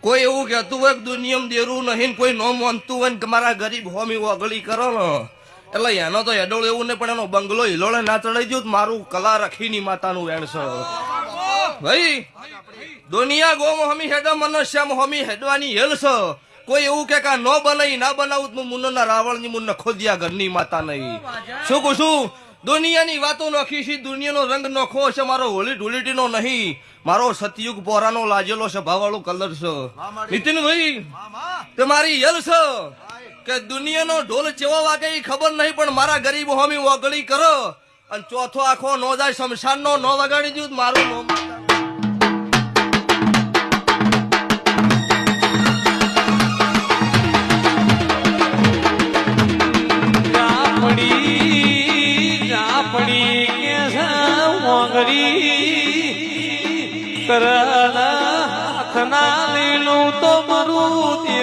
કોઈ એવું કહેતું હોય કે દુનિયામાં દેરું નહીં, કોઈ ન માનતું હોય કે મારા ગરીબ હોમી ઓગળી કરો ને, એટલે એનો તો એડોળ એવું નહીં, પણ એનો બંગલો હિલોળે ના ચડાઈ ગયું. મારું કલા રખીની માતાનું વેણ છે ભાઈ. દુનિયા ગોમ હમી હેડો મનુષ્યમ હમી હેડવાની હેલ છે. કોઈ એવું કે ન બનાવી ના બનાવું મુન્ના રાવણની મુન્ના ખોદિયા ઘરની માતા નહીં. શું કહું છું? દુનિયાની વાતો નોખી છે, દુનિયાનો રંગ નોખો છે. મારો હોળી ધૂળેટી નો નહીં, મારો સતયુગ પોરાનો લાજેલો છે, ભાવાળો કલર છે. નીતિનભાઈ તમારી યલ છે કે દુનિયાનો ઢોલ ચેવા વાગે એ ખબર નહીં, પણ મારા ગરીબ હોમી ઓગળી કરો અને ચોથો આખો નો જાય શમશાન નો ન વગાડી દઉં મારું નો. કરના લીલું તો